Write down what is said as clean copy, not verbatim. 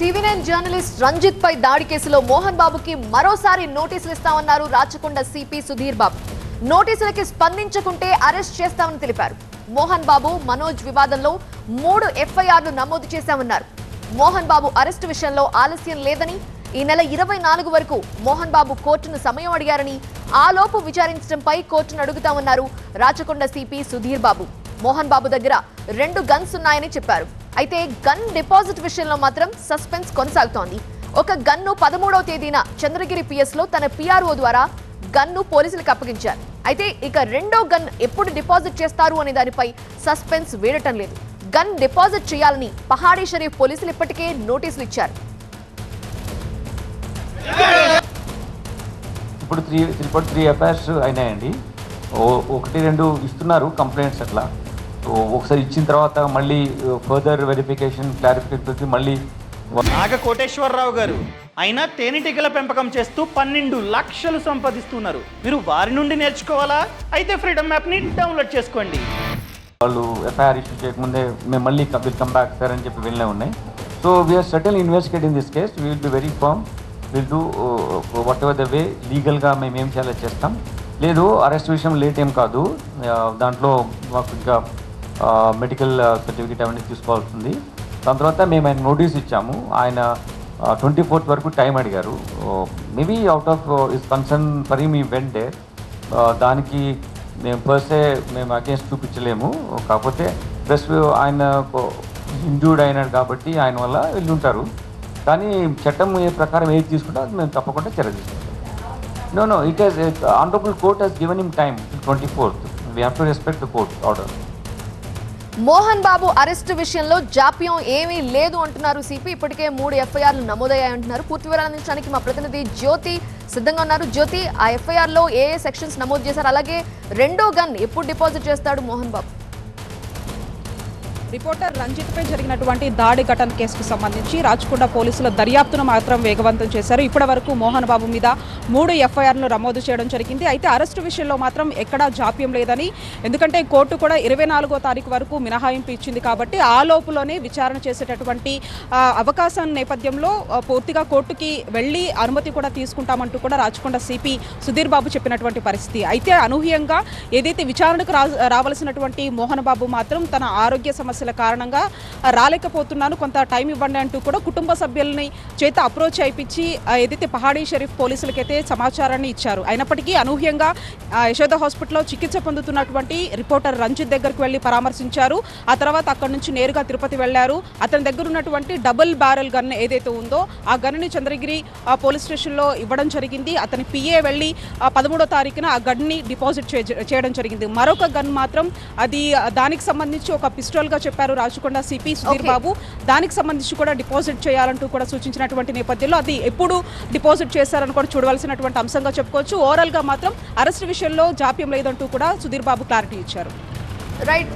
TV9 journalist Ranjith పై దాడి కేసులో మోహన్ బాబుకి మరోసారి నోటీసులు ఇస్తామన్నారు రాచకొండ సిపి సుధీర్ బాబు. నోటీసులకి స్పందించకుంటే అరెస్ట్ చేస్తామని తెలిపారు. మోహన్ బాబు మనోజ్ వివాదంలో 3 ఎఫ్ఐఆర్లు నమోదు చేశామన్నారు. మోహన్ బాబు అరెస్టు విషయంలో ఆలస్యం లేదని, ఈ నెల 24 వరకు మోహన్ బాబు కోర్టును సమయం అడిగారని, ఆలోపు విచారించడంపై కోర్టును అడుగుతామన్నారు రాచకొండ సిపి సుధీర్ బాబు. మోహన్ బాబు దగ్గర 2 గన్స్ ఉన్నాయని చెప్పారు. అయితే గన్ డిపాజిట్ విషయంలో మాత్రం సస్పెన్స్ కొనసాగుతోంది. ఒక గన్ను 13వ తేదీన చంద్రగిరి పిఎస్ లో తన పిఆర్ఓ ద్వారా గన్ను పోలీసులకు అప్పగించారు. అయితే ఇక రెండో గన్ ఎప్పుడు డిపాజిట్ చేస్తారు అనే దానిపై సస్పెన్స్ వీడటం లేదు. గన్ డిపాజిట్ చేయాలని పహాడీ షరీఫ్ పోలీసులు ఇప్పటికే నోటీసులు ఇచ్చారు. ఇప్పుడు 3 ఎఫ్ఐఆర్స్ అయినాయండి. 1-2 ఇస్తున్నారు కంప్లైంట్స్ అట్లా. ఒకసారి ఇచ్చిన తర్వాత మళ్ళీ ఫర్దర్ వెరిఫికేషన్ క్లారిఫికేషన్ మళ్ళీ. నాగ కోటేశ్వరరావు గారు అయినా తేనెటీగల పెంపకం చేస్తూ 12 లక్షలు సంపాదిస్తున్నారు. మీరు వారి నుండి నేర్చుకోవాలా? అయితే ఫ్రీడమ్ యాప్ని డౌన్లోడ్ చేసుకోండి. వాళ్ళు ఎఫ్ఐఆర్ ఇష్యూ చేయకముందే మేము మళ్ళీ కమ్ బ్యాక్ సార్ అని చెప్పి వెళ్ళే ఉన్నాయి. So we are certainly investigating this case. We will be very firm. Will do whatever the way లీగల్గా మేము ఏం చేయాలో చేస్తాం. లేదు అరెస్ట్ విషయం లేట్ ఏం కాదు. దాంట్లో మాకు ఇంకా మెడికల్ సర్టిఫికేట్ అవన్నీ తీసుకోవాల్సింది. దాని తర్వాత మేము ఆయన నోటీస్ ఇచ్చాము. ఆయన 24th వరకు టైం అడిగారు. Maybe out of is concern for him ఈ వెంట్ డే. దానికి మేము పర్సే మేము అగేన్స్ట్ చూపించలేము. కాకపోతే ప్లస్ ఆయన ఇంజూర్డ్ అయినాడు కాబట్టి ఆయన వల్ల వెళ్ళి ఉంటారు. కానీ చట్టం ఏ ప్రకారం ఏది తీసుకుంటే అది మేము తప్పకుండా చర్య తీసుకుంటాం. No it is honourable court has given him time 24th. We have to respect the court order. Mohan Babu arrest విషయంలో జాప్యం ఏమీ లేదు అంటున్నారు సిపి. ఇప్పటికే 3 ఎఫ్ఐఆర్లు నమోదయ్యాయంటున్నారు. పూర్తి వివరాలు అందించడానికి మా ప్రతినిధి జ్యోతి సిద్ధంగా ఉన్నారు. జ్యోతి, ఆ ఎఫ్ఐఆర్ లో ఏ సెక్షన్స్ నమోదు చేశారు? అలాగే రెండో గన్ ఎప్పుడు డిపాజిట్ చేస్తాడు మోహన్ బాబు? రిపోర్టర్ రంజిత్ పై జరిగినటువంటి దాడి ఘటన కేసుకు సంబంధించి రాచకొండ పోలీసుల దర్యాప్తును మాత్రం వేగవంతం చేశారు. ఇప్పటి వరకు మోహన్ బాబు మీద 3 ఎఫ్ఐఆర్లు నమోదు చేయడం జరిగింది. అయితే అరెస్టు విషయంలో మాత్రం ఎక్కడా జాప్యం లేదని, ఎందుకంటే కోర్టు కూడా 24వ తారీఖు వరకు మినహాయింపు ఇచ్చింది కాబట్టి ఆ లోపులోనే విచారణ చేసేటటువంటి అవకాశం నేపథ్యంలో పూర్తిగా కోర్టుకి వెళ్లి అనుమతి కూడా తీసుకుంటామంటూ కూడా రాచకొండ సిపి సుధీర్ బాబు చెప్పినటువంటి పరిస్థితి. అయితే అనూహ్యంగా ఏదైతే విచారణకు రావాల్సినటువంటి మోహన్ బాబు మాత్రం తన ఆరోగ్య సమస్యల కారణంగా రాలేకపోతున్నాను, కొంత టైం ఇవ్వండి అంటూ కూడా కుటుంబ సభ్యులని చేత అప్రోచ్ అయిపించి ఏదైతే పహాడీ షరీఫ్ పోలీసులకైతే సమాచారాన్ని ఇచ్చారు. అయినప్పటికీ అనూహ్యంగా యశోద హాస్పిటల్లో చికిత్స పొందుతున్నటువంటి రిపోర్టర్ రంజిత్ దగ్గరకు వెళ్ళి పరామర్శించారు. ఆ తర్వాత అక్కడి నుంచి నేరుగా తిరుపతి వెళ్లారు. అతని దగ్గర ఉన్నటువంటి డబుల్ బ్యారెల్ గన్ ఏదైతే ఉందో ఆ గన్ని చంద్రగిరి పోలీస్ స్టేషన్లో ఇవ్వడం జరిగింది. అతని పిఏ వెళ్ళి 13వ తారీఖున ఆ గన్ని డిపాజిట్ చేయడం జరిగింది. మరొక గన్ మాత్రం అది దానికి సంబంధించి ఒక పిస్టల్గా చెప్పారు రాచకొండ సిపి సుధీర్ బాబు. దానికి సంబంధించి కూడా డిపాజిట్ చేయాలంటూ కూడా సూచించినటువంటి నేపథ్యంలో అది ఎప్పుడు డిపాజిట్ చేశారని కూడా చూడవలసినటువంటి అంశంగా చెప్పుకోవచ్చు. ఓవరాల్ గా మాత్రం అరెస్ట్ విషయంలో జాప్యం లేదంటూ కూడా సుధీర్ బాబు క్లారిటీ ఇచ్చారు. రైట్.